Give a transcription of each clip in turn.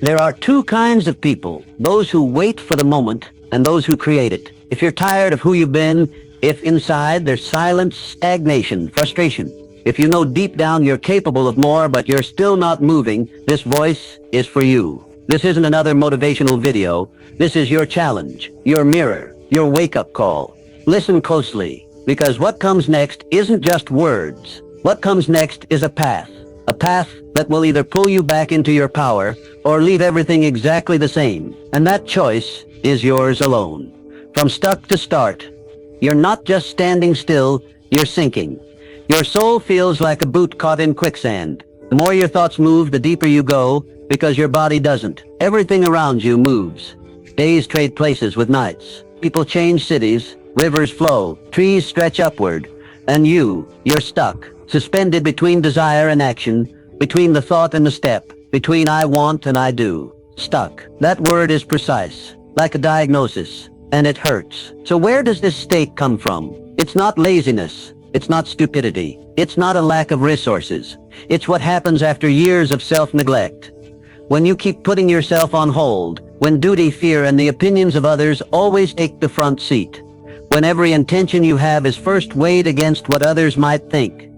There are two kinds of people, those who wait for the moment and those who create it. If you're tired of who you've been, if inside there's silence, stagnation, frustration, if you know deep down you're capable of more but you're still not moving, this voice is for you. This isn't another motivational video. This is your challenge, your mirror, your wake-up call. Listen closely, because what comes next isn't just words. What comes next is a path that will either pull you back into your power or leave everything exactly the same. And that choice is yours alone. From stuck to start, you're not just standing still, you're sinking. Your soul feels like a boot caught in quicksand. The more your thoughts move, the deeper you go, because your body doesn't. Everything around you moves. Days trade places with nights. People change cities, rivers flow, trees stretch upward, and you're stuck, suspended between desire and action, between the thought and the step, between I want and I do. Stuck. That word is precise, like a diagnosis, and it hurts. So where does this state come from? It's not laziness. It's not stupidity. It's not a lack of resources. It's what happens after years of self-neglect. When you keep putting yourself on hold, when duty, fear, and the opinions of others always take the front seat, when every intention you have is first weighed against what others might think,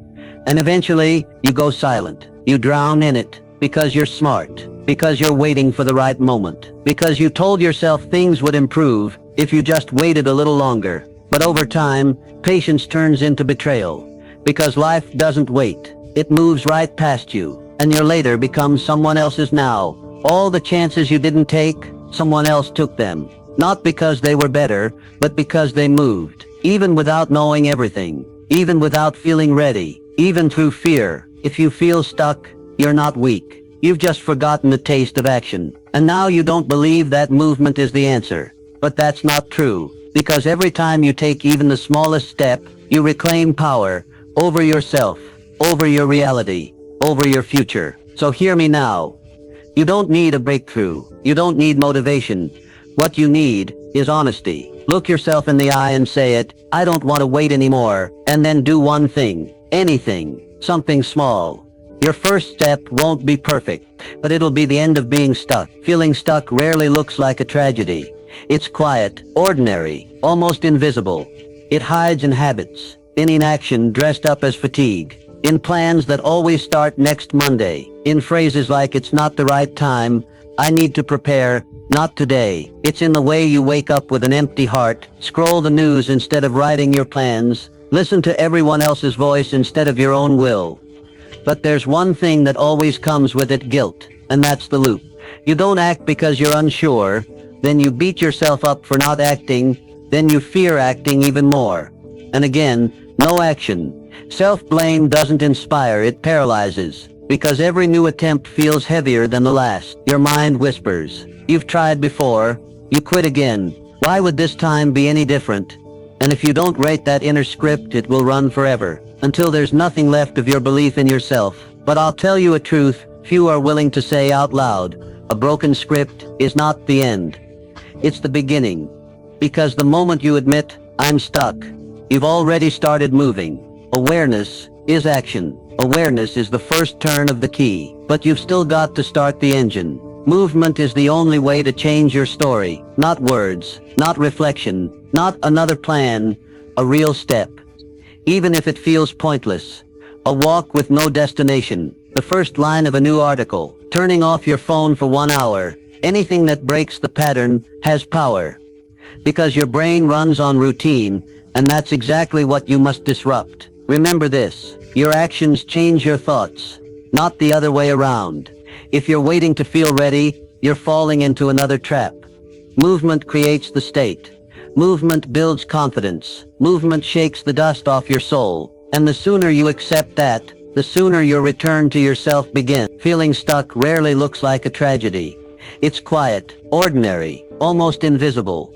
and eventually you go silent. You drown in it because you're smart, because you're waiting for the right moment, because you told yourself things would improve if you just waited a little longer. But over time, patience turns into betrayal, because life doesn't wait. It moves right past you, and your later becomes someone else's now. All the chances you didn't take, someone else took them. Not because they were better, but because they moved, even without knowing everything, even without feeling ready, even through fear. If you feel stuck, you're not weak. You've just forgotten the taste of action. And now you don't believe that movement is the answer. But that's not true, because every time you take even the smallest step, you reclaim power over yourself, over your reality, over your future. So hear me now. You don't need a breakthrough. You don't need motivation. What you need is honesty. Look yourself in the eye and say it, I don't want to wait anymore, and then do one thing, anything, something small. Your first step won't be perfect, but it'll be the end of being stuck. Feeling stuck rarely looks like a tragedy. It's quiet, ordinary, almost invisible. It hides in habits, in inaction dressed up as fatigue, in plans that always start next Monday, in phrases like it's not the right time, I need to prepare, not today. It's in the way you wake up with an empty heart, scroll the news instead of writing your plans, listen to everyone else's voice instead of your own will. But there's one thing that always comes with it, guilt, and that's the loop. You don't act because you're unsure, then you beat yourself up for not acting, then you fear acting even more. And again, no action. Self-blame doesn't inspire, it paralyzes. Because every new attempt feels heavier than the last. Your mind whispers, you've tried before, you quit again. Why would this time be any different? And if you don't write that inner script, it will run forever, until there's nothing left of your belief in yourself. But I'll tell you a truth few are willing to say out loud. A broken script is not the end. It's the beginning. Because the moment you admit, I'm stuck, you've already started moving. Awareness is action. Awareness is the first turn of the key, but you've still got to start the engine. Movement is the only way to change your story. Not words, not reflection, not another plan, a real step. Even if it feels pointless. A walk with no destination. The first line of a new article. Turning off your phone for 1 hour. Anything that breaks the pattern has power. Because your brain runs on routine, and that's exactly what you must disrupt. Remember this. Your actions change your thoughts, not the other way around. If you're waiting to feel ready, you're falling into another trap. Movement creates the state. Movement builds confidence. Movement shakes the dust off your soul. And the sooner you accept that, the sooner your return to yourself begins. Feeling stuck rarely looks like a tragedy. It's quiet, ordinary, almost invisible.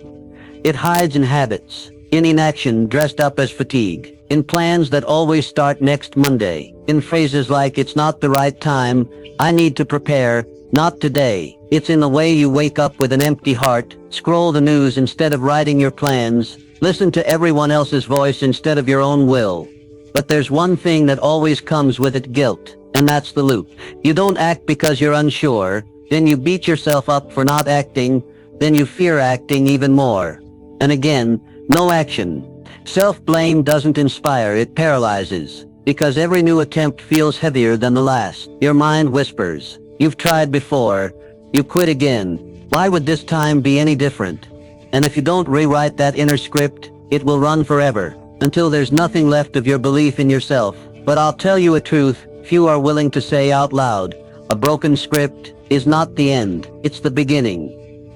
It hides in habits, in inaction dressed up as fatigue, in plans that always start next Monday, in phrases like it's not the right time, I need to prepare, not today. It's in the way you wake up with an empty heart, scroll the news instead of writing your plans, listen to everyone else's voice instead of your own will. But there's one thing that always comes with it, guilt, and that's the loop. You don't act because you're unsure, Then you beat yourself up for not acting. Then you fear acting even more. And again, no action. Self-blame doesn't inspire, it paralyzes. Because every new attempt feels heavier than the last. Your mind whispers, "You've tried before. You quit again. Why would this time be any different?" And if you don't rewrite that inner script, it will run forever, until there's nothing left of your belief in yourself. But I'll tell you a truth few are willing to say out loud. A broken script is not the end, it's the beginning.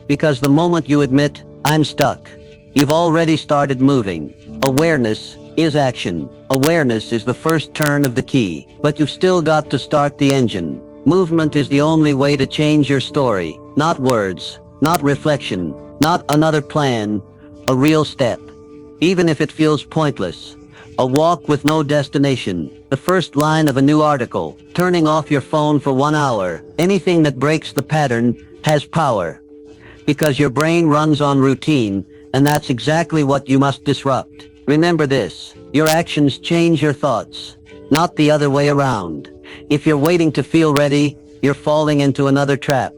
Because the moment you admit, "I'm stuck," you've already started moving. Awareness is action. Awareness is the first turn of the key, but you've still got to start the engine. Movement is the only way to change your story. Not words, not reflection, not another plan, a real step. Even if it feels pointless. A walk with no destination, the first line of a new article, turning off your phone for 1 hour, anything that breaks the pattern has power. Because your brain runs on routine, and that's exactly what you must disrupt. Remember this, your actions change your thoughts, not the other way around. If you're waiting to feel ready, you're falling into another trap.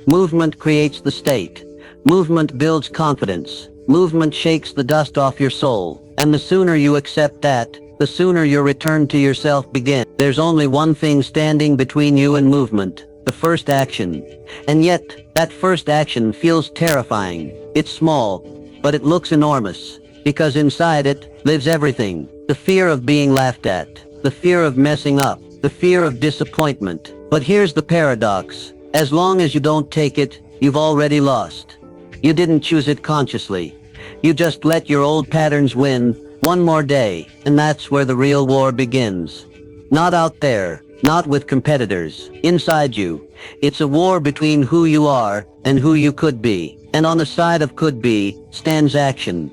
Movement creates the state. Movement builds confidence. Movement shakes the dust off your soul. And the sooner you accept that, the sooner your return to yourself begins. There's only one thing standing between you and movement, the first action. And yet, that first action feels terrifying. It's small, but it looks enormous. Because inside it lives everything. The fear of being laughed at, the fear of messing up, the fear of disappointment. But here's the paradox. As long as you don't take it, you've already lost. You didn't choose it consciously. You just let your old patterns win one more day, and that's where the real war begins. Not out there, not with competitors, inside you. It's a war between who you are and who you could be. And on the side of could be stands action.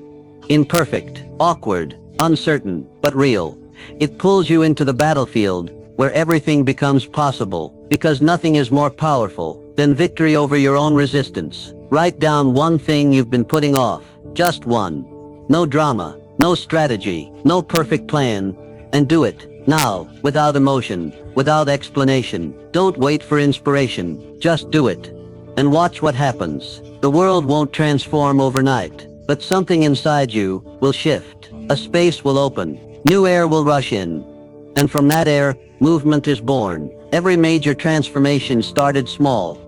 Imperfect, awkward, uncertain, but real. It pulls you into the battlefield where everything becomes possible, because nothing is more powerful than victory over your own resistance. Write down one thing you've been putting off, just one. No drama, no strategy, no perfect plan, and do it, now, without emotion, without explanation. Don't wait for inspiration, just do it. And watch what happens. The world won't transform overnight. But something inside you will shift. A space will open. New air will rush in. And from that air, movement is born. Every major transformation started small.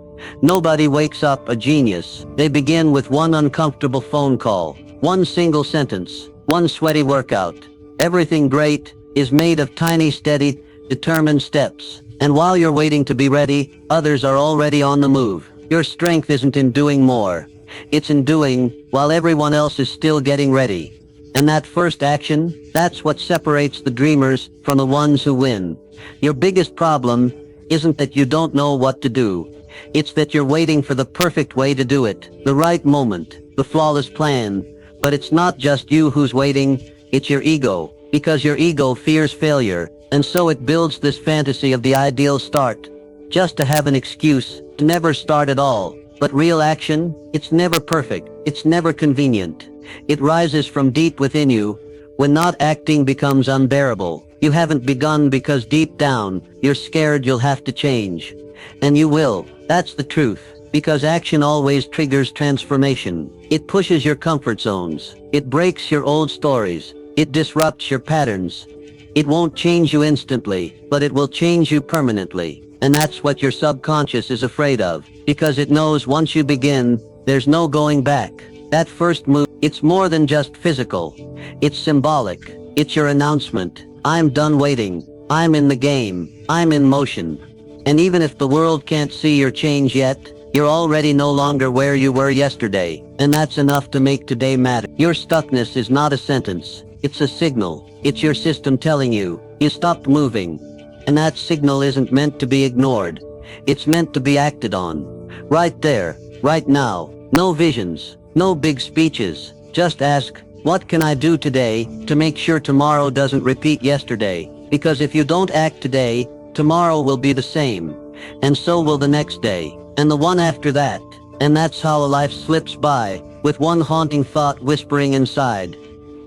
Nobody wakes up a genius. They begin with one uncomfortable phone call, one single sentence, one sweaty workout. Everything great is made of tiny, steady, determined steps. And while you're waiting to be ready, others are already on the move. Your strength isn't in doing more. It's in doing while everyone else is still getting ready. And that first action, that's what separates the dreamers from the ones who win. Your biggest problem isn't that you don't know what to do. It's that you're waiting for the perfect way to do it, the right moment, the flawless plan. But it's not just you who's waiting, it's your ego. Because your ego fears failure, and so it builds this fantasy of the ideal start, just to have an excuse to never start at all. But real action, it's never perfect, it's never convenient. It rises from deep within you, when not acting becomes unbearable. You haven't begun because deep down, you're scared you'll have to change. And you will, that's the truth. Because action always triggers transformation. It pushes your comfort zones. It breaks your old stories. It disrupts your patterns. It won't change you instantly, but it will change you permanently. And that's what your subconscious is afraid of, because it knows once you begin, there's no going back. That first move, it's more than just physical. It's symbolic. It's your announcement. I'm done waiting. I'm in the game. I'm in motion. And even if the world can't see your change yet, you're already no longer where you were yesterday. And that's enough to make today matter. Your stuckness is not a sentence. It's a signal. It's your system telling you, you stopped moving. And that signal isn't meant to be ignored. It's meant to be acted on. Right there, right now. No visions, no big speeches. Just ask, what can I do today to make sure tomorrow doesn't repeat yesterday? Because if you don't act today, tomorrow will be the same. And so will the next day. And the one after that. And that's how a life slips by, with one haunting thought whispering inside.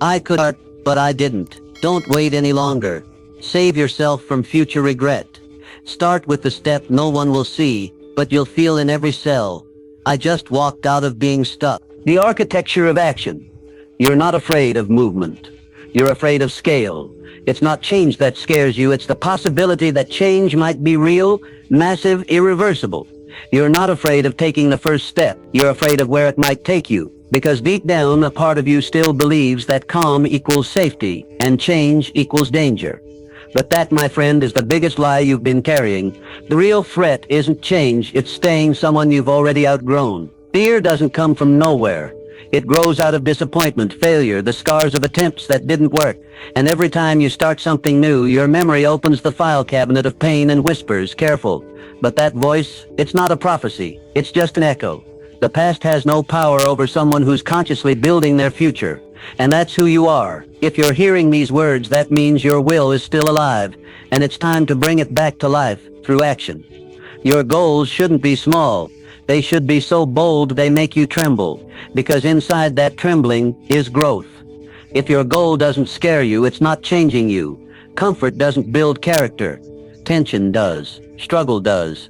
I could, but I didn't. Don't wait any longer. Save yourself from future regret. Start with the step no one will see, but you'll feel in every cell, I just walked out of being stuck. The architecture of action. You're not afraid of movement. You're afraid of scale. It's not change that scares you, it's the possibility that change might be real, massive, irreversible. You're not afraid of taking the first step. You're afraid of where it might take you. Because deep down, a part of you still believes that calm equals safety and change equals danger. But that, my friend, is the biggest lie you've been carrying. The real threat isn't change, it's staying someone you've already outgrown. Fear doesn't come from nowhere. It grows out of disappointment, failure, the scars of attempts that didn't work. And every time you start something new, your memory opens the file cabinet of pain and whispers, careful. But that voice, it's not a prophecy, it's just an echo. The past has no power over someone who's consciously building their future. And that's who you are. If you're hearing these words, that means your will is still alive, and it's time to bring it back to life through action. Your goals shouldn't be small. They should be so bold they make you tremble, because inside that trembling is growth. If your goal doesn't scare you, it's not changing you. Comfort doesn't build character. Tension does. Struggle does.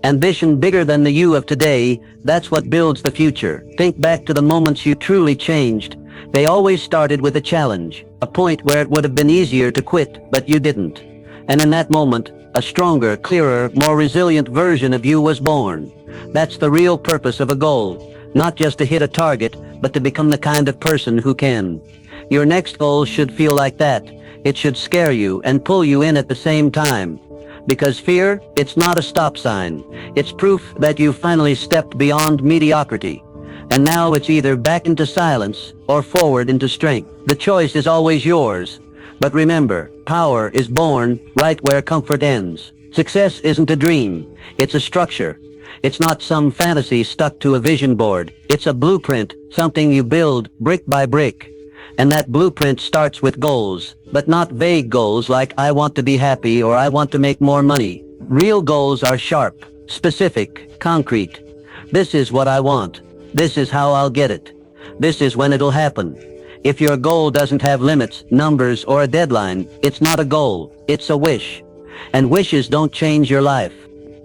Ambition bigger than the you of today, that's what builds the future. Think back to the moments you truly changed. They always started with a challenge, a point where it would have been easier to quit, but you didn't. And in that moment, a stronger, clearer, more resilient version of you was born. That's the real purpose of a goal. Not just to hit a target, but to become the kind of person who can. Your next goal should feel like that. It should scare you and pull you in at the same time. Because fear, it's not a stop sign. It's proof that you've finally stepped beyond mediocrity. And now it's either back into silence or forward into strength. The choice is always yours. But remember, power is born right where comfort ends. Success isn't a dream. It's a structure. It's not some fantasy stuck to a vision board. It's a blueprint, something you build brick by brick. And that blueprint starts with goals, but not vague goals like I want to be happy or I want to make more money. Real goals are sharp, specific, concrete. This is what I want. This is how I'll get it. This is when it'll happen. If your goal doesn't have limits, numbers, or a deadline, it's not a goal, it's a wish. And wishes don't change your life.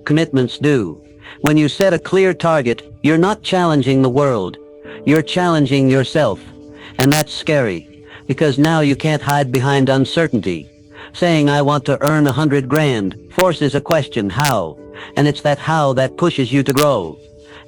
Commitments do. When you set a clear target, you're not challenging the world. You're challenging yourself. And that's scary, because now you can't hide behind uncertainty. Saying I want to earn 100 grand forces a question, how? And it's that how that pushes you to grow.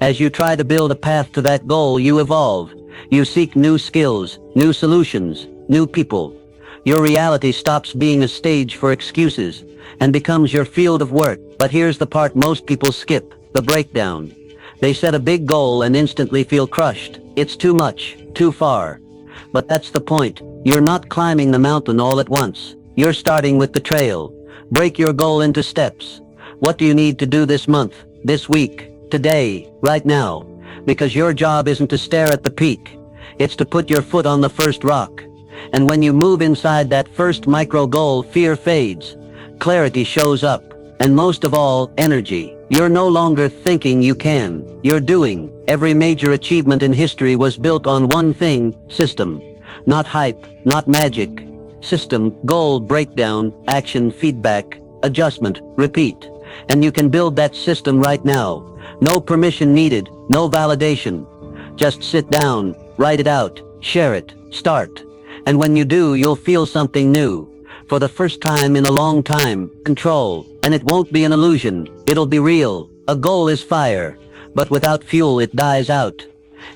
As you try to build a path to that goal, you evolve. You seek new skills, new solutions, new people. Your reality stops being a stage for excuses and becomes your field of work. But here's the part most people skip, the breakdown. They set a big goal and instantly feel crushed. It's too much, too far. But that's the point. You're not climbing the mountain all at once. You're starting with the trail. Break your goal into steps. What do you need to do this month, this week, today, right now? Because your job isn't to stare at the peak. It's to put your foot on the first rock. And when you move inside that first micro goal, fear fades. Clarity shows up. And most of all, energy. You're no longer thinking you can. You're doing. Every major achievement in history was built on one thing, system. Not hype, not magic. System, goal, breakdown, action, feedback, adjustment, repeat. And you can build that system right now. No permission needed, no validation. Just sit down, write it out, share it, start. And when you do, you'll feel something new. For the first time in a long time, control. And it won't be an illusion. It'll be real. A goal is fire. But without fuel, it dies out.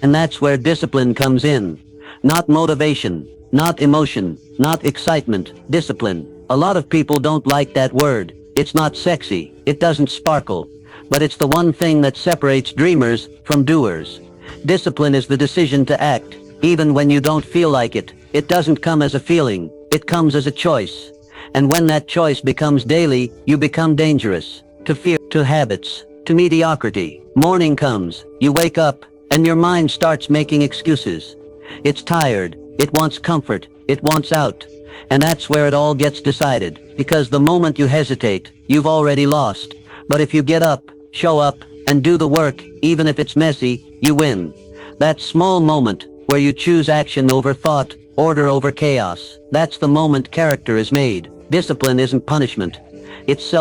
And that's where discipline comes in. Not motivation, not emotion, not excitement, discipline. A lot of people don't like that word. It's not sexy. It doesn't sparkle. But it's the one thing that separates dreamers from doers. Discipline is the decision to act, even when you don't feel like it. It doesn't come as a feeling. It comes as a choice. And when that choice becomes daily, you become dangerous. To fear, to habits, to mediocrity. Morning comes, you wake up, and your mind starts making excuses. It's tired, it wants comfort, it wants out. And that's where it all gets decided. Because the moment you hesitate, you've already lost. But if you get up, show up, and do the work, even if it's messy, you win. That small moment, where you choose action over thought, order over chaos, that's the moment character is made. Discipline isn't punishment. It's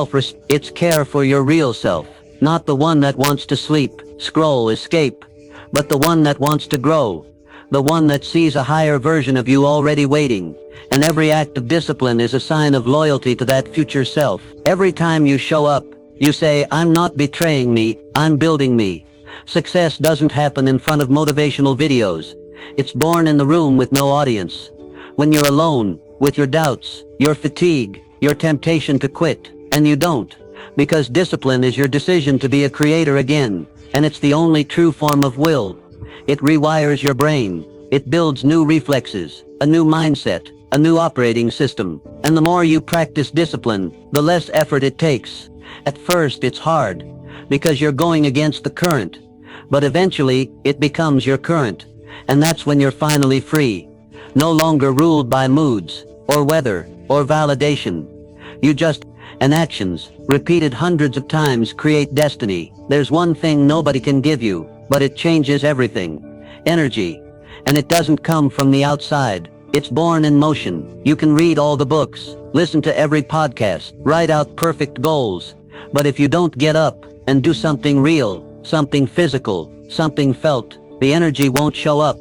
it's care for your real self. Not the one that wants to sleep, scroll, escape, but the one that wants to grow. The one that sees a higher version of you already waiting. And every act of discipline is a sign of loyalty to that future self. Every time you show up, you say, I'm not betraying me, I'm building me. Success doesn't happen in front of motivational videos. It's born in the room with no audience. When you're alone, with your doubts, your fatigue, your temptation to quit, and you don't. Because discipline is your decision to be a creator again, and it's the only true form of will. It rewires your brain. It builds new reflexes, a new mindset, a new operating system. And the more you practice discipline, the less effort it takes. At first it's hard, because you're going against the current. But eventually, it becomes your current. And that's when you're finally free. No longer ruled by moods, or weather, or validation. You just, and actions, repeated hundreds of times, create destiny. There's one thing nobody can give you, but it changes everything. Energy. And it doesn't come from the outside. It's born in motion. You can read all the books, listen to every podcast, write out perfect goals. But if you don't get up and do something real, something physical, something felt, the energy won't show up.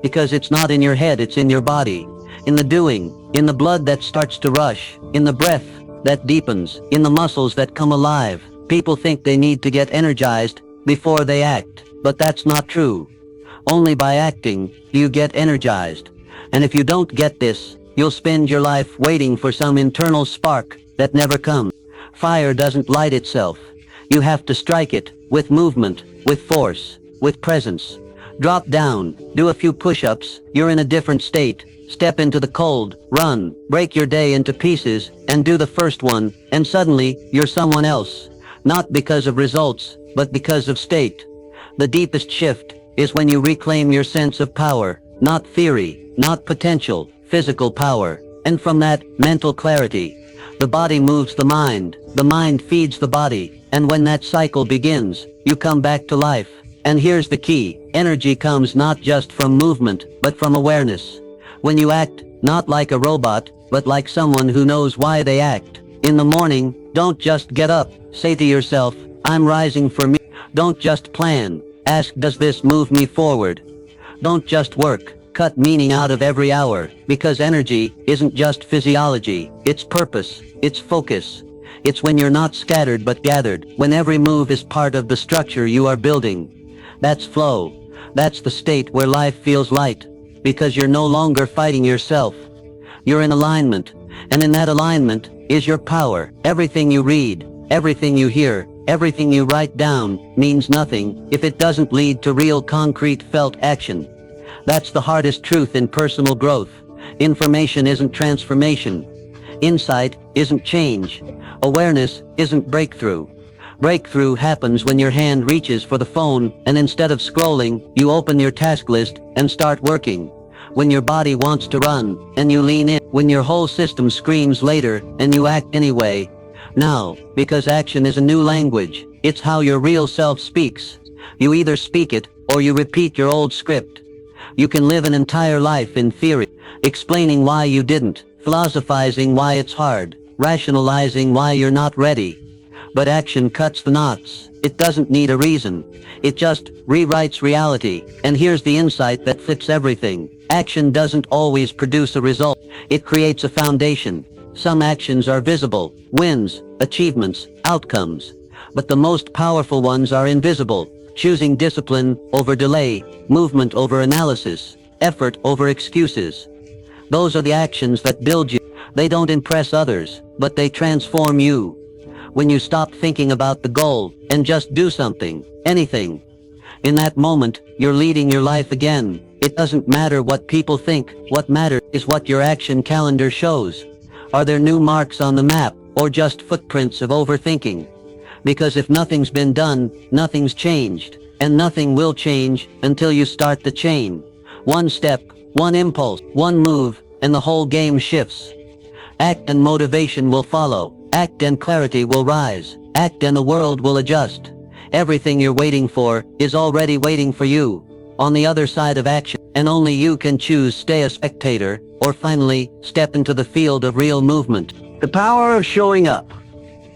Because it's not in your head, it's in your body. In the doing, in the blood that starts to rush, in the breath that deepens, in the muscles that come alive. People think they need to get energized before they act, but that's not true. Only by acting do you get energized. And if you don't get this, you'll spend your life waiting for some internal spark that never comes. Fire doesn't light itself. You have to strike it, with movement, with force, with presence. Drop down, do a few push-ups, you're in a different state. Step into the cold, run, break your day into pieces, and do the first one, and suddenly, you're someone else. Not because of results, but because of state. The deepest shift is when you reclaim your sense of power, not theory, not potential, physical power. And from that, mental clarity. The body moves the mind feeds the body, and when that cycle begins, you come back to life. And here's the key, energy comes not just from movement, but from awareness. When you act, not like a robot, but like someone who knows why they act. In the morning, don't just get up, say to yourself, I'm rising for me. Don't just plan, ask, does this move me forward? Don't just work, cut meaning out of every hour, because energy isn't just physiology, it's purpose, it's focus. It's when you're not scattered but gathered, when every move is part of the structure you are building. That's flow. That's the state where life feels light, because you're no longer fighting yourself. You're in alignment, and in that alignment is your power. Everything you read, everything you hear, everything you write down means nothing if it doesn't lead to real concrete felt action. That's the hardest truth in personal growth. Information isn't transformation. Insight isn't change. Awareness isn't breakthrough. Breakthrough happens when your hand reaches for the phone and instead of scrolling, you open your task list and start working. When your body wants to run and you lean in. When your whole system screams later and you act anyway. Now, because action is a new language, it's how your real self speaks. You either speak it or you repeat your old script. You can live an entire life in theory, explaining why you didn't, philosophizing why it's hard, rationalizing why you're not ready. But action cuts the knots. It doesn't need a reason. It just rewrites reality. And here's the insight that flips everything. Action doesn't always produce a result. It creates a foundation. Some actions are visible, wins, achievements, outcomes. But the most powerful ones are invisible. Choosing discipline over delay, movement over analysis, effort over excuses. Those are the actions that build you. They don't impress others, but they transform you. When you stop thinking about the goal and just do something, anything. In that moment, you're leading your life again. It doesn't matter what people think. What matters is what your action calendar shows. Are there new marks on the map, or just footprints of overthinking? Because if nothing's been done, nothing's changed. And nothing will change until you start the chain. One step, one impulse, one move, and the whole game shifts. Act and motivation will follow. Act and clarity will rise. Act and the world will adjust. Everything you're waiting for is already waiting for you. On the other side of action, and only you can choose stay a spectator, or finally, step into the field of real movement. The power of showing up.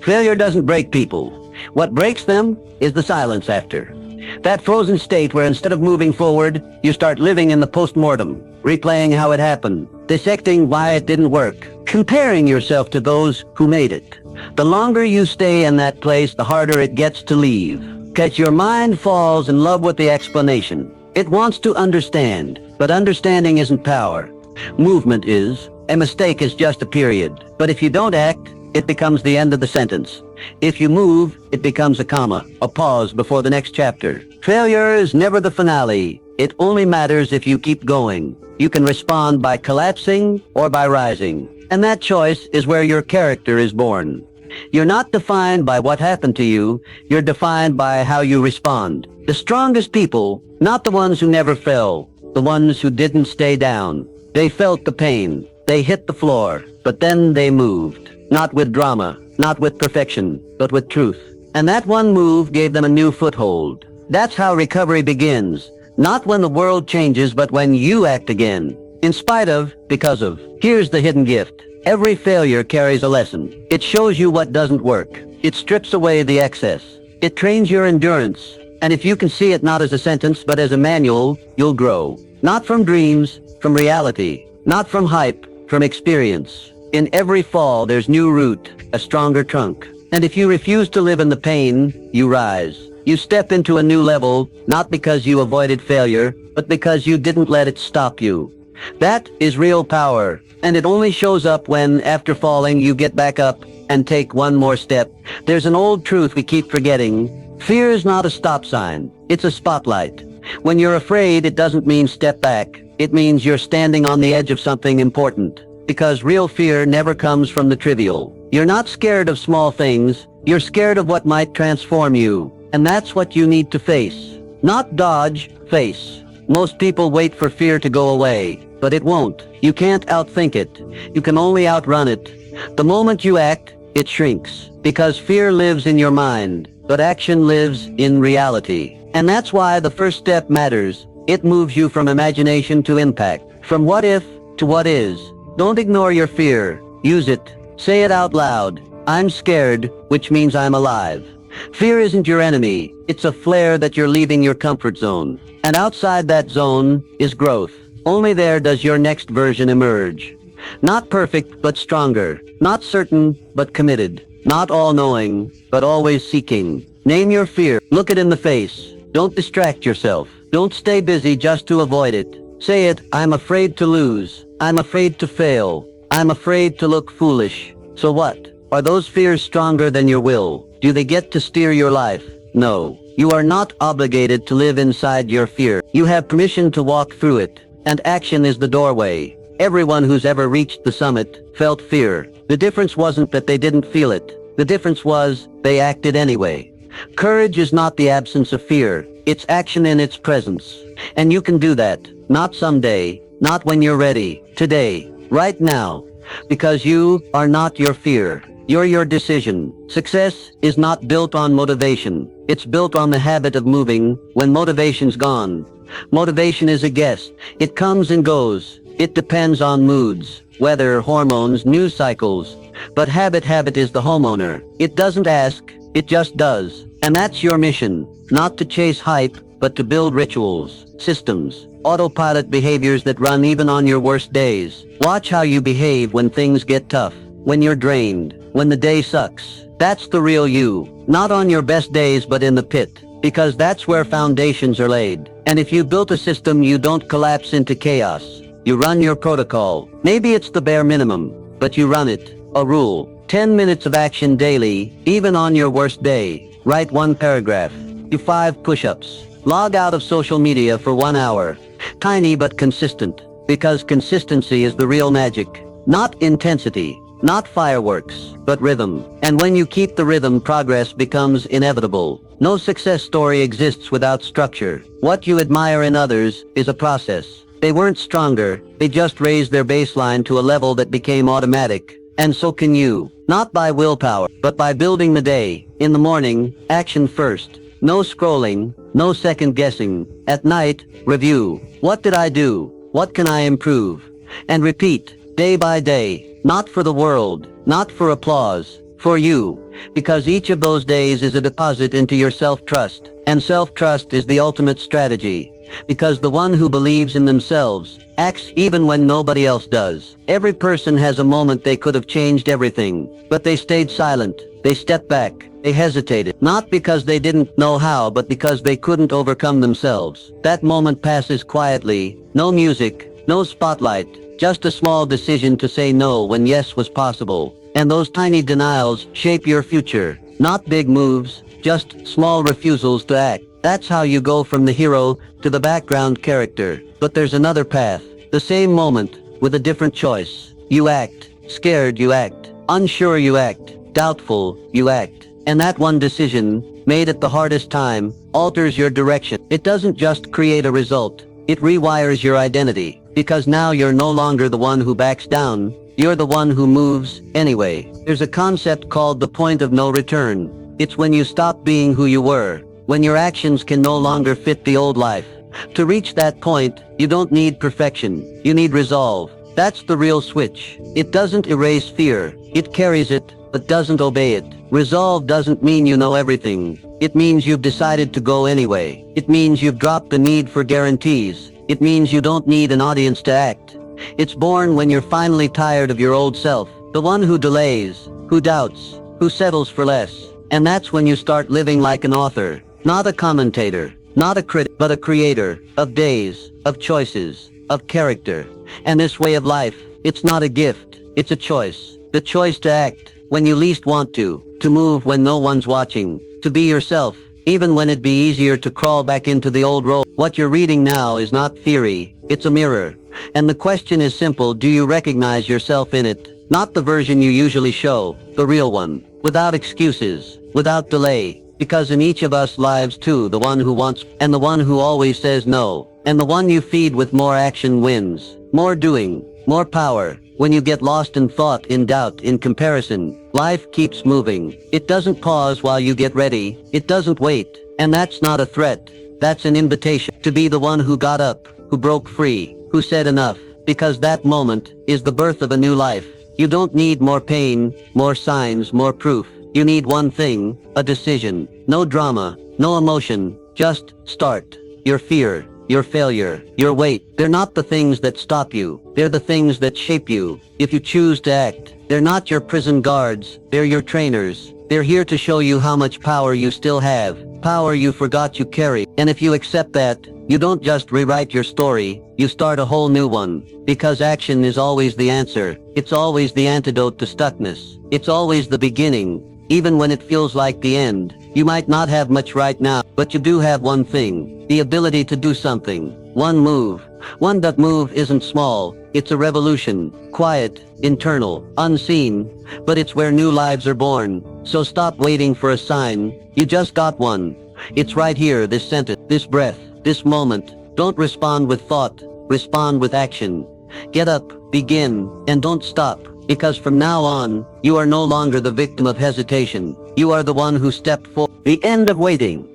Failure doesn't break people. What breaks them is the silence after. That frozen state where instead of moving forward, you start living in the post-mortem, replaying how it happened, dissecting why it didn't work, comparing yourself to those who made it. The longer you stay in that place, the harder it gets to leave. Because your mind falls in love with the explanation. It wants to understand, but understanding isn't power. Movement is. A mistake is just a period. But if you don't act, it becomes the end of the sentence. If you move, it becomes a comma, a pause before the next chapter. Failure is never the finale. It only matters if you keep going. You can respond by collapsing or by rising. And that choice is where your character is born. You're not defined by what happened to you. You're defined by how you respond. The strongest people, not the ones who never fell, the ones who didn't stay down. They felt the pain. They hit the floor. But then they moved. Not with drama, not with perfection, but with truth. And that one move gave them a new foothold. That's how recovery begins. Not when the world changes, but when you act again. In spite of, because of. Here's the hidden gift. Every failure carries a lesson. It shows you what doesn't work. It strips away the excess. It trains your endurance. And if you can see it not as a sentence, but as a manual, you'll grow. Not from dreams, from reality. Not from hype, from experience. In every fall, there's new root, a stronger trunk. And if you refuse to live in the pain, you rise. You step into a new level, not because you avoided failure, but because you didn't let it stop you. That is real power, and it only shows up when, after falling, you get back up and take one more step. There's an old truth we keep forgetting. Fear is not a stop sign. It's a spotlight. When you're afraid, it doesn't mean step back. It means you're standing on the edge of something important. Because real fear never comes from the trivial. You're not scared of small things. You're scared of what might transform you. And that's what you need to face. Not dodge, face. Most people wait for fear to go away. But it won't. You can't outthink it. You can only outrun it. The moment you act, it shrinks. Because fear lives in your mind. But action lives in reality. And that's why the first step matters. It moves you from imagination to impact. From what if to what is. Don't ignore your fear. Use it. Say it out loud. I'm scared, which means I'm alive. Fear isn't your enemy. It's a flare that you're leaving your comfort zone. And outside that zone is growth. Only there does your next version emerge. Not perfect, but stronger. Not certain, but committed. Not all-knowing, but always seeking. Name your fear. Look it in the face. Don't distract yourself. Don't stay busy just to avoid it. Say it, I'm afraid to lose. I'm afraid to fail. I'm afraid to look foolish. So what? Are those fears stronger than your will? Do they get to steer your life? No. You are not obligated to live inside your fear. You have permission to walk through it. And action is the doorway. Everyone who's ever reached the summit felt fear. The difference wasn't that they didn't feel it. The difference was they acted anyway. Courage is not the absence of fear. It's action in its presence. And you can do that. Not someday. Not when you're ready. Today. Right now. Because you are not your fear. You're your decision. Success is not built on motivation. It's built on the habit of moving when motivation's gone. Motivation is a guest. It comes and goes. It depends on moods, weather, hormones, news cycles. But habit is the homeowner. It doesn't ask, it just does. And that's your mission. Not to chase hype, but to build rituals, systems, autopilot behaviors that run even on your worst days. Watch how you behave when things get tough, when you're drained, when the day sucks. That's the real you. Not on your best days, but in the pit. Because that's where foundations are laid. And if you built a system, you don't collapse into chaos. You run your protocol. Maybe it's the bare minimum, but you run it. A rule. 10 minutes of action daily, even on your worst day. Write 1 paragraph. Do 5 push-ups. Log out of social media for 1 hour. Tiny but consistent. Because consistency is the real magic. Not intensity. Not fireworks, but rhythm. And when you keep the rhythm, progress becomes inevitable. No success story exists without structure. What you admire in others is a process. They weren't stronger, they just raised their baseline to a level that became automatic. And so can you. Not by willpower, but by building the day. In the morning, action first. No scrolling, no second guessing. At night, review. What did I do? What can I improve? And repeat, day by day. Not for the world, not for applause, For you. Because each of those days is a deposit into your self-trust. And self-trust is the ultimate strategy. Because the one who believes in themselves acts even when nobody else does. Every person has a moment they could have changed everything, but they stayed silent. They stepped back. They hesitated. Not because they didn't know how, but because they couldn't overcome themselves. That moment passes quietly. No music, no spotlight, just a small decision to say no when yes was possible. And those tiny denials shape your future. Not big moves, just small refusals to act. That's how you go from the hero to the background character. But there's another path. The same moment, with a different choice. You act. Scared, you act. Unsure, you act. Doubtful, you act. And that one decision, made at the hardest time, alters your direction. It doesn't just create a result. It rewires your identity. Because now you're no longer the one who backs down. You're the one who moves anyway. There's a concept called the point of no return. It's when you stop being who you were. When your actions can no longer fit the old life. To reach that point, you don't need perfection. You need resolve. That's the real switch. It doesn't erase fear. It carries it, but doesn't obey it. Resolve doesn't mean you know everything. It means you've decided to go anyway. It means you've dropped the need for guarantees. It means you don't need an audience to act. It's born when you're finally tired of your old self. The one who delays, who doubts, who settles for less. And that's when you start living like an author. Not a commentator, not a critic, but a creator of days, of choices, of character. And this way of life, it's not a gift, it's a choice. The choice to act when you least want to move when no one's watching, to be yourself, even when it'd be easier to crawl back into the old role. What you're reading now is not theory, it's a mirror. And the question is simple, do you recognize yourself in it? Not the version you usually show, the real one, without excuses, without delay. Because in each of us lives too, the one who wants, and the one who always says no, and the one you feed with more action wins, more doing, more power. When you get lost in thought, in doubt, in comparison, life keeps moving. It doesn't pause while you get ready. It doesn't wait. And that's not a threat. That's an invitation to be the one who got up, who broke free, who said enough. Because that moment is the birth of a new life. You don't need more pain, more signs, more proof. You need one thing, a decision. No drama, no emotion, just start. Your fear, your failure, your weight, they're not the things that stop you. They're the things that shape you. If you choose to act, they're not your prison guards, they're your trainers. They're here to show you how much power you still have, power you forgot you carry. And if you accept that, you don't just rewrite your story, you start a whole new one. Because action is always the answer. It's always the antidote to stuckness. It's always the beginning. Even when it feels like the end. You might not have much right now, but you do have one thing. The ability to do something. One move. One that move isn't small. It's a revolution. Quiet, internal, unseen. But it's where new lives are born. So stop waiting for a sign. You just got one. It's right here, this sentence, this breath, this moment. Don't respond with thought. Respond with action. Get up, begin, and don't stop. Because from now on, you are no longer the victim of hesitation. You are the one who stepped forward. The end of waiting.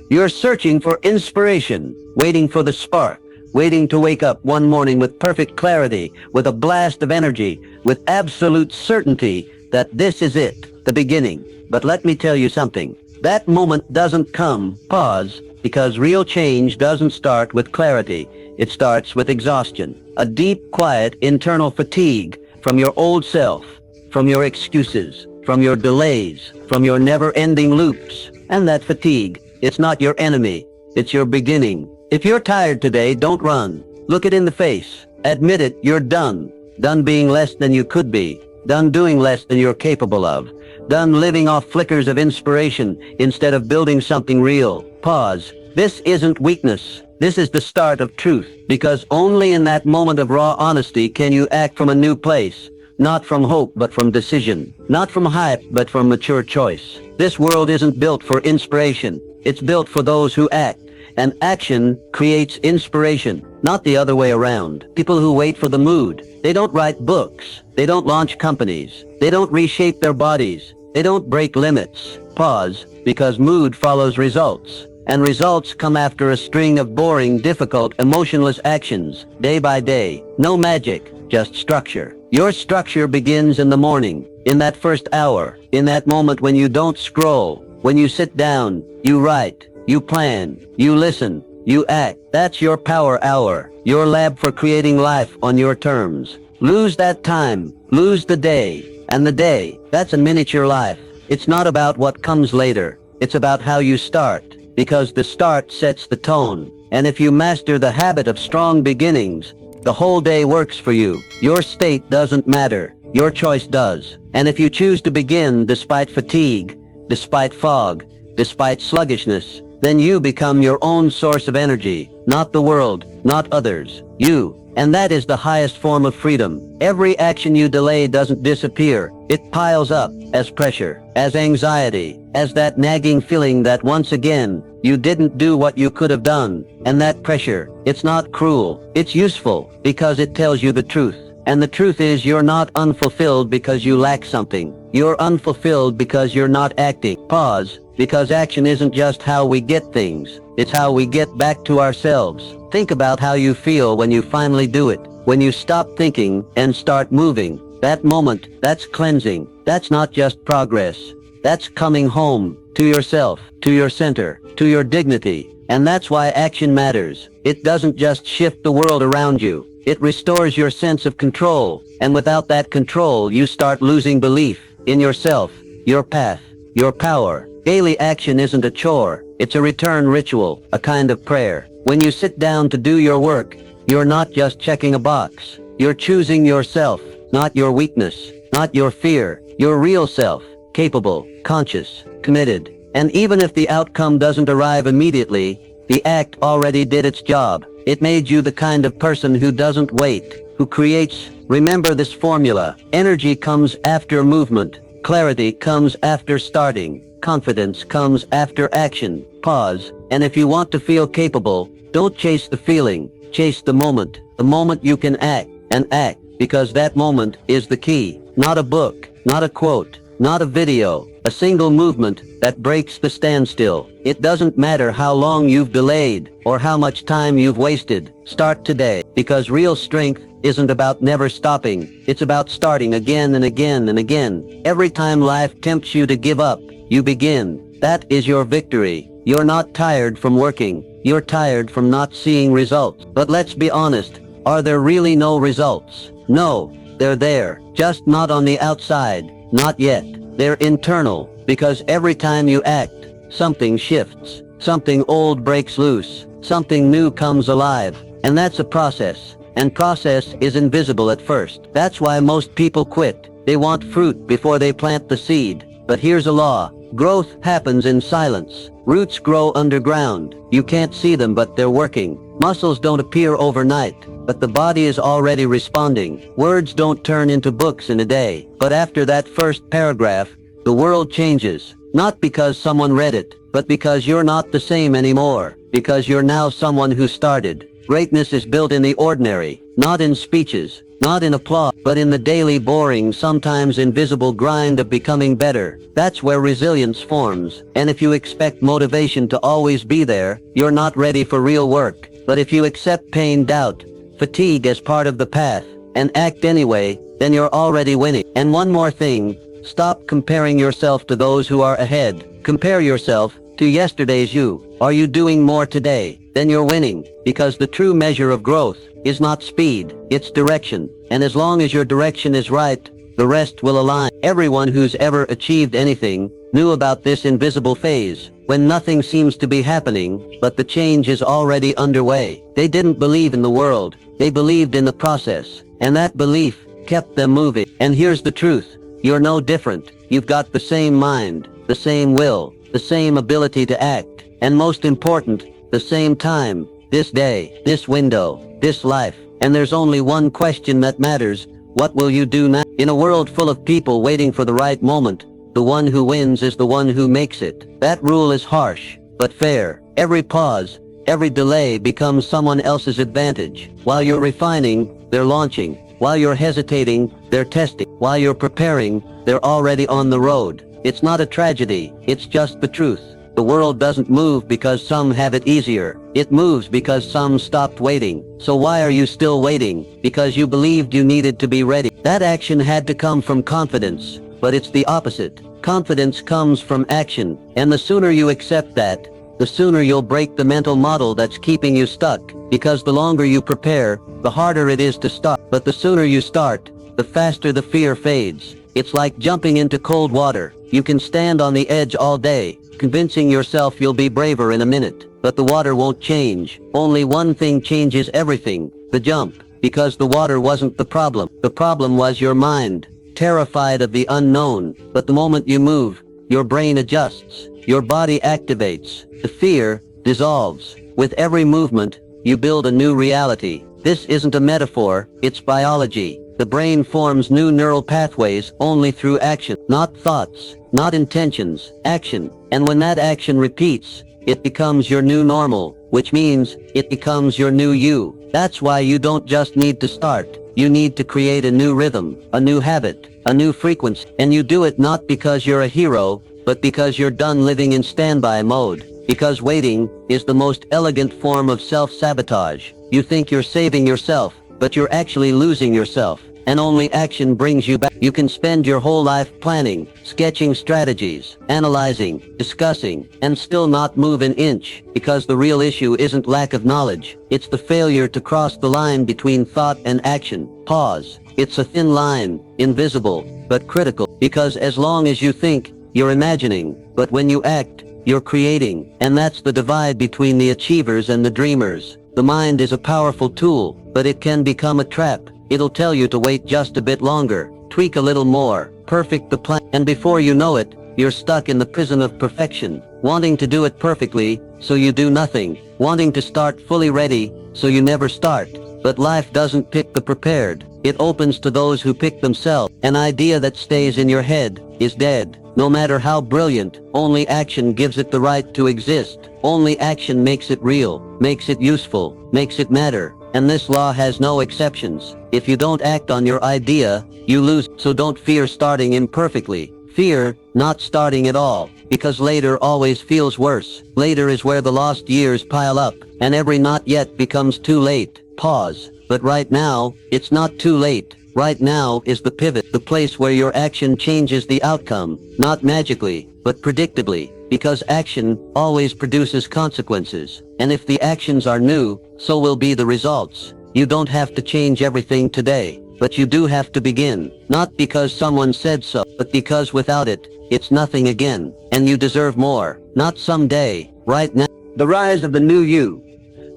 You're searching for inspiration, waiting for the spark, waiting to wake up one morning with perfect clarity, with a blast of energy, with absolute certainty that this is it, the beginning. But let me tell you something. That moment doesn't come, pause, because real change doesn't start with clarity. It starts with exhaustion, a deep, quiet, internal fatigue, from your old self, from your excuses, from your delays, from your never-ending loops. And that fatigue, it's not your enemy, it's your beginning. If you're tired today, don't run. Look it in the face. Admit it, you're done. Done being less than you could be. Done doing less than you're capable of. Done living off flickers of inspiration instead of building something real. Pause. This isn't weakness. This is the start of truth, because only in that moment of raw honesty can you act from a new place. Not from hope, but from decision. Not from hype, but from mature choice. This world isn't built for inspiration. It's built for those who act. And action creates inspiration, not the other way around. People who wait for the mood. They don't write books. They don't launch companies. They don't reshape their bodies. They don't break limits. Pause, because mood follows results. And results come after a string of boring, difficult, emotionless actions, day by day. No magic, just structure. Your structure begins in the morning, in that first hour, in that moment when you don't scroll, when you sit down, you write, you plan, you listen, you act. That's your power hour, your lab for creating life on your terms. Lose that time, lose the day, and the day, that's a miniature life. It's not about what comes later, it's about how you start, because the start sets the tone. And if you master the habit of strong beginnings, the whole day works for you. Your state doesn't matter, your choice does. And if you choose to begin despite fatigue, despite fog, despite sluggishness, then you become your own source of energy, not the world, not others, you. And that is the highest form of freedom. Every action you delay doesn't disappear. It piles up as pressure, as anxiety, as that nagging feeling that once again, you didn't do what you could have done. And that pressure, it's not cruel, it's useful, because it tells you the truth. And the truth is you're not unfulfilled because you lack something. You're unfulfilled because you're not acting. Pause, because action isn't just how we get things, it's how we get back to ourselves. Think about how you feel when you finally do it, when you stop thinking and start moving. That moment, that's cleansing. That's not just progress. That's coming home, to yourself, to your center, to your dignity. And that's why action matters. It doesn't just shift the world around you. It restores your sense of control. And without that control, you start losing belief in yourself, your path, your power. Daily action isn't a chore. It's a return ritual, a kind of prayer. When you sit down to do your work, you're not just checking a box. You're choosing yourself, not your weakness, not your fear, your real self, capable, conscious, committed. And even if the outcome doesn't arrive immediately, the act already did its job. It made you the kind of person who doesn't wait, who creates. Remember this formula. Energy comes after movement. Clarity comes after starting. Confidence comes after action. Pause. And if you want to feel capable, don't chase the feeling. Chase the moment you can act, and act, because that moment is the key. Not a book, not a quote, not a video, a single movement that breaks the standstill. It doesn't matter how long you've delayed, or how much time you've wasted. Start today, because real strength isn't about never stopping. It's about starting again and again and again. Every time life tempts you to give up, you begin. That is your victory. You're not tired from working. You're tired from not seeing results. But let's be honest, are there really no results? No, they're there, just not on the outside. Not yet. They're internal, because every time you act, something shifts. Something old breaks loose. Something new comes alive. And that's a process. And process is invisible at first. That's why most people quit. They want fruit before they plant the seed. But here's a law. Growth happens in silence. Roots grow underground. You can't see them, but they're working. Muscles don't appear overnight, but the body is already responding. Words don't turn into books in a day. But after that first paragraph, the world changes. Not because someone read it, but because you're not the same anymore. Because you're now someone who started. Greatness is built in the ordinary, not in speeches, not in applause, but in the daily boring, sometimes invisible grind of becoming better. That's where resilience forms. And if you expect motivation to always be there, you're not ready for real work. But if you accept pain, doubt, fatigue as part of the path, and act anyway, then you're already winning. And one more thing, stop comparing yourself to those who are ahead. Compare yourself to yesterday's you. Are you doing more today? Then you're winning, because the true measure of growth is not speed, it's direction. And as long as your direction is right, the rest will align. Everyone who's ever achieved anything knew about this invisible phase, when nothing seems to be happening, but the change is already underway. They didn't believe in the world, they believed in the process, and that belief kept them moving. And here's the truth, you're no different. You've got the same mind, the same will, the same ability to act, and most important, the same time, this day, this window, this life. And there's only one question that matters. What will you do now? In a world full of people waiting for the right moment, the one who wins is the one who makes it. That rule is harsh, but fair. Every pause, every delay becomes someone else's advantage. While you're refining, they're launching. While you're hesitating, they're testing. While you're preparing, they're already on the road. It's not a tragedy, it's just the truth. The world doesn't move because some have it easier. It moves because some stopped waiting. So why are you still waiting? Because you believed you needed to be ready. That action had to come from confidence, but it's the opposite. Confidence comes from action, and the sooner you accept that, the sooner you'll break the mental model that's keeping you stuck. Because the longer you prepare, the harder it is to start. But the sooner you start, the faster the fear fades. It's like jumping into cold water. You can stand on the edge all day, convincing yourself you'll be braver in a minute. But the water won't change. Only one thing changes everything: the jump. Because the water wasn't the problem. The problem was your mind, terrified of the unknown. But the moment you move, your brain adjusts. Your body activates. The fear dissolves. With every movement, you build a new reality. This isn't a metaphor, it's biology. The brain forms new neural pathways only through action. Not thoughts, not intentions, action. And when that action repeats, it becomes your new normal, which means it becomes your new you. That's why you don't just need to start. You need to create a new rhythm, a new habit, a new frequency. And you do it not because you're a hero, but because you're done living in standby mode. Because waiting is the most elegant form of self-sabotage. You think you're saving yourself, but you're actually losing yourself. And only action brings you back. You can spend your whole life planning, sketching strategies, analyzing, discussing, and still not move an inch. Because the real issue isn't lack of knowledge. It's the failure to cross the line between thought and action. Pause. It's a thin line, invisible, but critical. Because as long as you think, you're imagining. But when you act, you're creating. And that's the divide between the achievers and the dreamers. The mind is a powerful tool, but it can become a trap. It'll tell you to wait just a bit longer, tweak a little more, perfect the plan, and before you know it, you're stuck in the prison of perfection, wanting to do it perfectly, so you do nothing, wanting to start fully ready, so you never start. But life doesn't pick the prepared. It opens to those who pick themselves. An idea that stays in your head is dead. No matter how brilliant, only action gives it the right to exist. Only action makes it real, makes it useful, makes it matter. And this law has no exceptions. If you don't act on your idea, you lose. So don't fear starting imperfectly. Fear not starting at all, because later always feels worse. Later is where the lost years pile up, and every not yet becomes too late. Pause. But right now, it's not too late. Right now is the pivot, the place where your action changes the outcome, not magically, but predictably, because action always produces consequences. And if the actions are new, so will be the results. You don't have to change everything today, but you do have to begin. Not because someone said so, but because without it, it's nothing again. And you deserve more. Not someday, right now. The rise of the new you.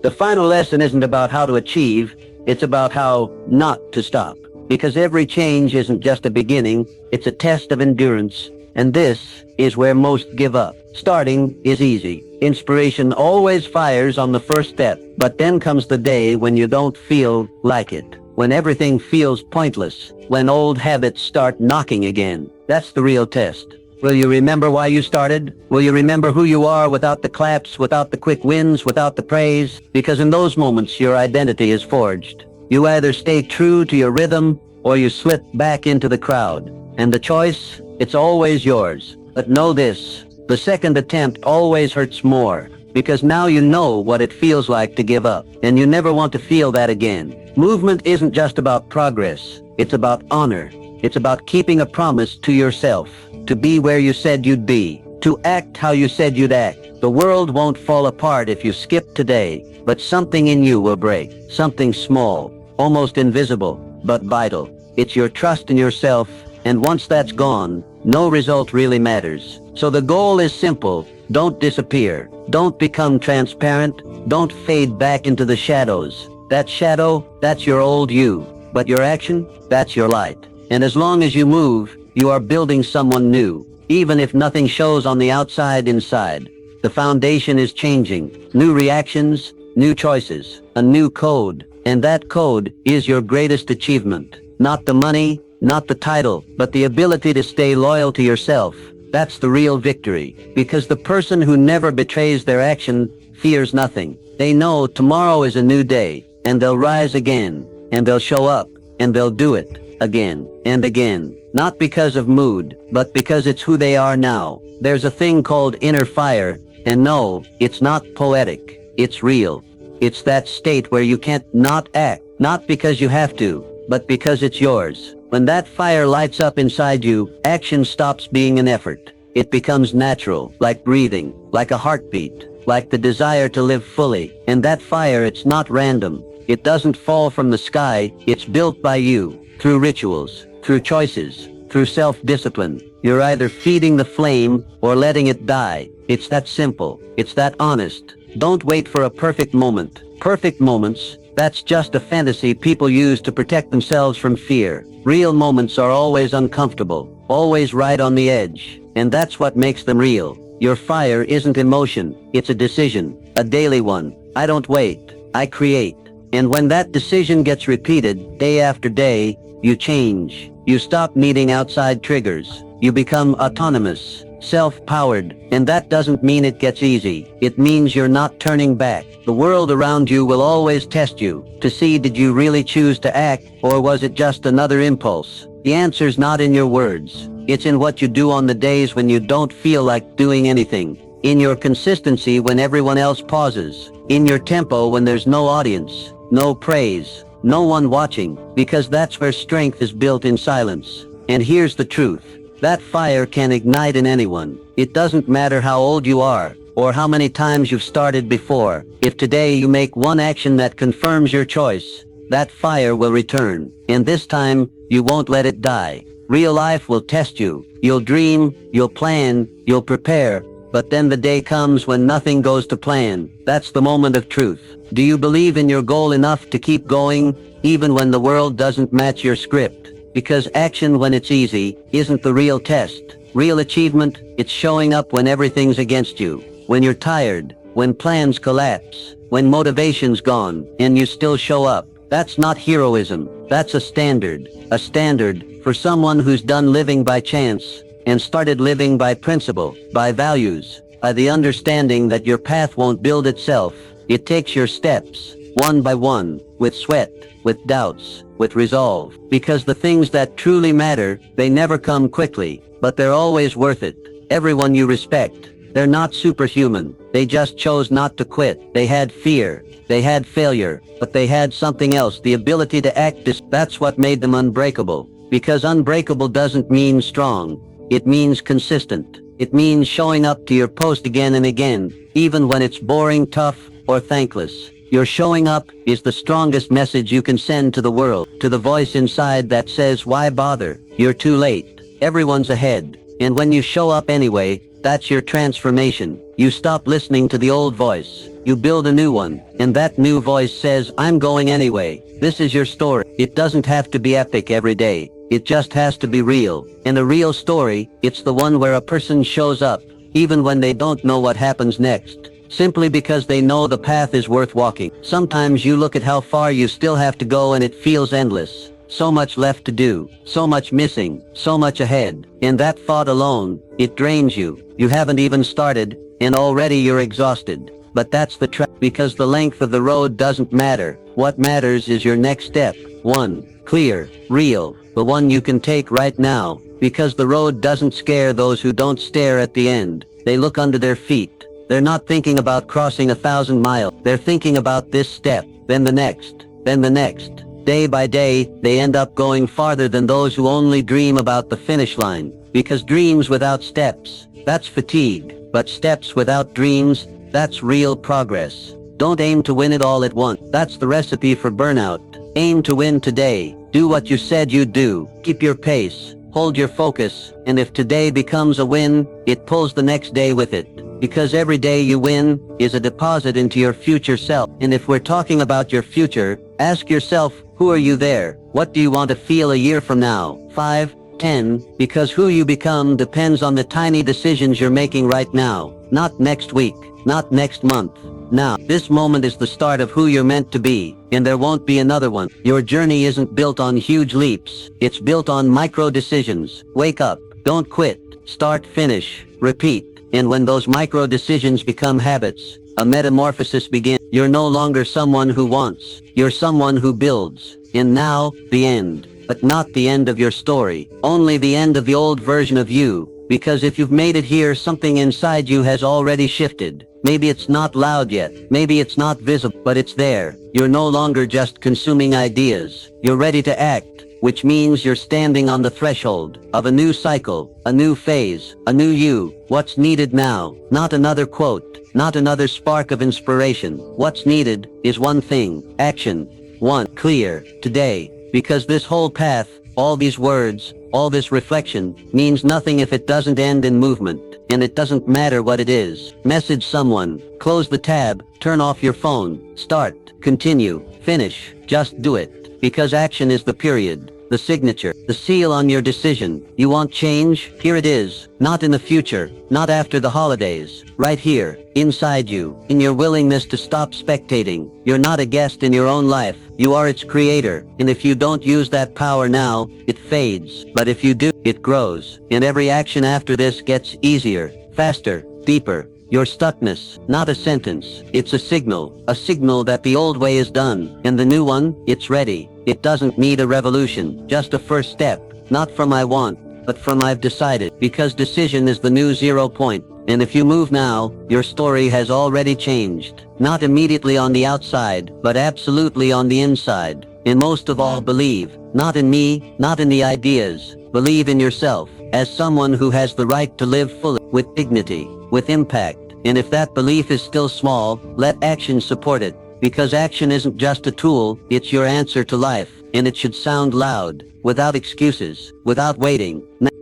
The final lesson isn't about how to achieve, it's about how not to stop. Because every change isn't just a beginning, it's a test of endurance. And this is where most give up. Starting is easy. Inspiration always fires on the first step. But then comes the day when you don't feel like it. When everything feels pointless. When old habits start knocking again. That's the real test. Will you remember why you started? Will you remember who you are without the claps, without the quick wins, without the praise? Because in those moments your identity is forged. You either stay true to your rhythm, or you slip back into the crowd. And the choice, it's always yours. But know this, the second attempt always hurts more. Because now you know what it feels like to give up. And you never want to feel that again. Movement isn't just about progress. It's about honor. It's about keeping a promise to yourself. To be where you said you'd be. To act how you said you'd act. The world won't fall apart if you skip today. But something in you will break. Something small. Almost invisible, but vital. It's your trust in yourself, and once that's gone, no result really matters. So the goal is simple. Don't disappear. Don't become transparent. Don't fade back into the shadows. That shadow, that's your old you. But your action, that's your light. And as long as you move, you are building someone new. Even if nothing shows on the outside inside. The foundation is changing. New reactions, new choices, a new code. And that code is your greatest achievement. Not the money, not the title, but the ability to stay loyal to yourself. That's the real victory. Because the person who never betrays their action fears nothing. They know tomorrow is a new day, and they'll rise again, and they'll show up, and they'll do it again and again. Not because of mood, but because it's who they are now. There's a thing called inner fire, and no, it's not poetic. It's real. It's that state where you can't not act, not because you have to, but because it's yours. When that fire lights up inside you, action stops being an effort. It becomes natural, like breathing, like a heartbeat, like the desire to live fully. And that fire, it's not random. It doesn't fall from the sky, it's built by you, through rituals, through choices, through self-discipline. You're either feeding the flame or letting it die. It's that simple. It's that honest. Don't wait for a perfect moment. Perfect moments, that's just a fantasy people use to protect themselves from fear. Real moments are always uncomfortable, always right on the edge. And that's what makes them real. Your fire isn't emotion, it's a decision, a daily one. I don't wait, I create. And when that decision gets repeated, day after day, you change. You stop needing outside triggers. You become autonomous, self-powered, and that doesn't mean it gets easy. It means you're not turning back. The world around you will always test you to see, did you really choose to act, or was it just another impulse? The answer's not in your words. It's in what you do on the days when you don't feel like doing anything. In your consistency when everyone else pauses. In your tempo when there's no audience, no praise, no one watching, because that's where strength is built, in silence. And here's the truth. That fire can ignite in anyone. It doesn't matter how old you are, or how many times you've started before. If today you make one action that confirms your choice, that fire will return. And this time, you won't let it die. Real life will test you. You'll dream, you'll plan, you'll prepare, but then the day comes when nothing goes to plan. That's the moment of truth. Do you believe in your goal enough to keep going, even when the world doesn't match your script? Because action when it's easy isn't the real test. Real achievement, it's showing up when everything's against you. When you're tired, when plans collapse, when motivation's gone, and you still show up. That's not heroism. That's a standard. A standard for someone who's done living by chance and started living by principle, by values, by the understanding that your path won't build itself. It takes your steps, one by one, with sweat, with doubts, with resolve. Because the things that truly matter, they never come quickly, but they're always worth it. Everyone you respect, they're not superhuman. They just chose not to quit. They had fear. They had failure. But they had something else, the ability to act. That's what made them unbreakable. Because unbreakable doesn't mean strong. It means consistent. It means showing up to your post again and again, even when it's boring, tough, or thankless. Your showing up is the strongest message you can send to the world, to the voice inside that says, why bother? You're too late. Everyone's ahead. And when you show up anyway, that's your transformation. You stop listening to the old voice. You build a new one. And that new voice says, I'm going anyway. This is your story. It doesn't have to be epic every day. It just has to be real. And a real story, it's the one where a person shows up, even when they don't know what happens next. Simply because they know the path is worth walking. Sometimes you look at how far you still have to go and it feels endless. So much left to do, so much missing, so much ahead. And that thought alone, it drains you. You haven't even started, and already you're exhausted. But that's the trap, because the length of the road doesn't matter. What matters is your next step. One, clear, real, the one you can take right now. Because the road doesn't scare those who don't stare at the end. They look under their feet. They're not thinking about crossing 1,000 miles. They're thinking about this step, then the next, then the next. Day by day, they end up going farther than those who only dream about the finish line. Because dreams without steps, that's fatigue. But steps without dreams, that's real progress. Don't aim to win it all at once. That's the recipe for burnout. Aim to win today. Do what you said you'd do. Keep your pace. Hold your focus. And if today becomes a win, it pulls the next day with it. Because every day you win is a deposit into your future self. And if we're talking about your future, ask yourself, who are you there? What do you want to feel a year from now? 5, 10, because who you become depends on the tiny decisions you're making right now. Not next week, not next month. Now, this moment is the start of who you're meant to be, and there won't be another one. Your journey isn't built on huge leaps. It's built on micro decisions. Wake up, don't quit, start, finish, repeat. And when those micro decisions become habits, a metamorphosis begins. You're no longer someone who wants. You're someone who builds. And now, the end. But not the end of your story. Only the end of the old version of you. Because if you've made it here, something inside you has already shifted. Maybe it's not loud yet. Maybe it's not visible, but it's there. You're no longer just consuming ideas. You're ready to act, which means you're standing on the threshold of a new cycle, a new phase, a new you. What's needed now? Not another quote, not another spark of inspiration. What's needed is one thing: action. One, clear, today. Because this whole path, all these words, all this reflection, means nothing if it doesn't end in movement. And it doesn't matter what it is. Message someone, close the tab, turn off your phone, start, continue, finish, just do it. Because action is the period, the signature, the seal on your decision. You want change? Here it is. Not in the future, not after the holidays. Right here, inside you, in your willingness to stop spectating. You're not a guest in your own life. You are its creator. And if you don't use that power now, it fades. But if you do, it grows. And every action after this gets easier, faster, deeper. Your stuckness, not a sentence. It's a signal that the old way is done. And the new one, it's ready. It doesn't need a revolution, just a first step. Not from I want, but from I've decided. Because decision is the new 0 point. And if you move now, your story has already changed. Not immediately on the outside, but absolutely on the inside. And most of all, believe. Not in me, not in the ideas. Believe in yourself, as someone who has the right to live fully, with dignity, with impact. And if that belief is still small, let action support it. Because action isn't just a tool, it's your answer to life. And it should sound loud, without excuses, without waiting.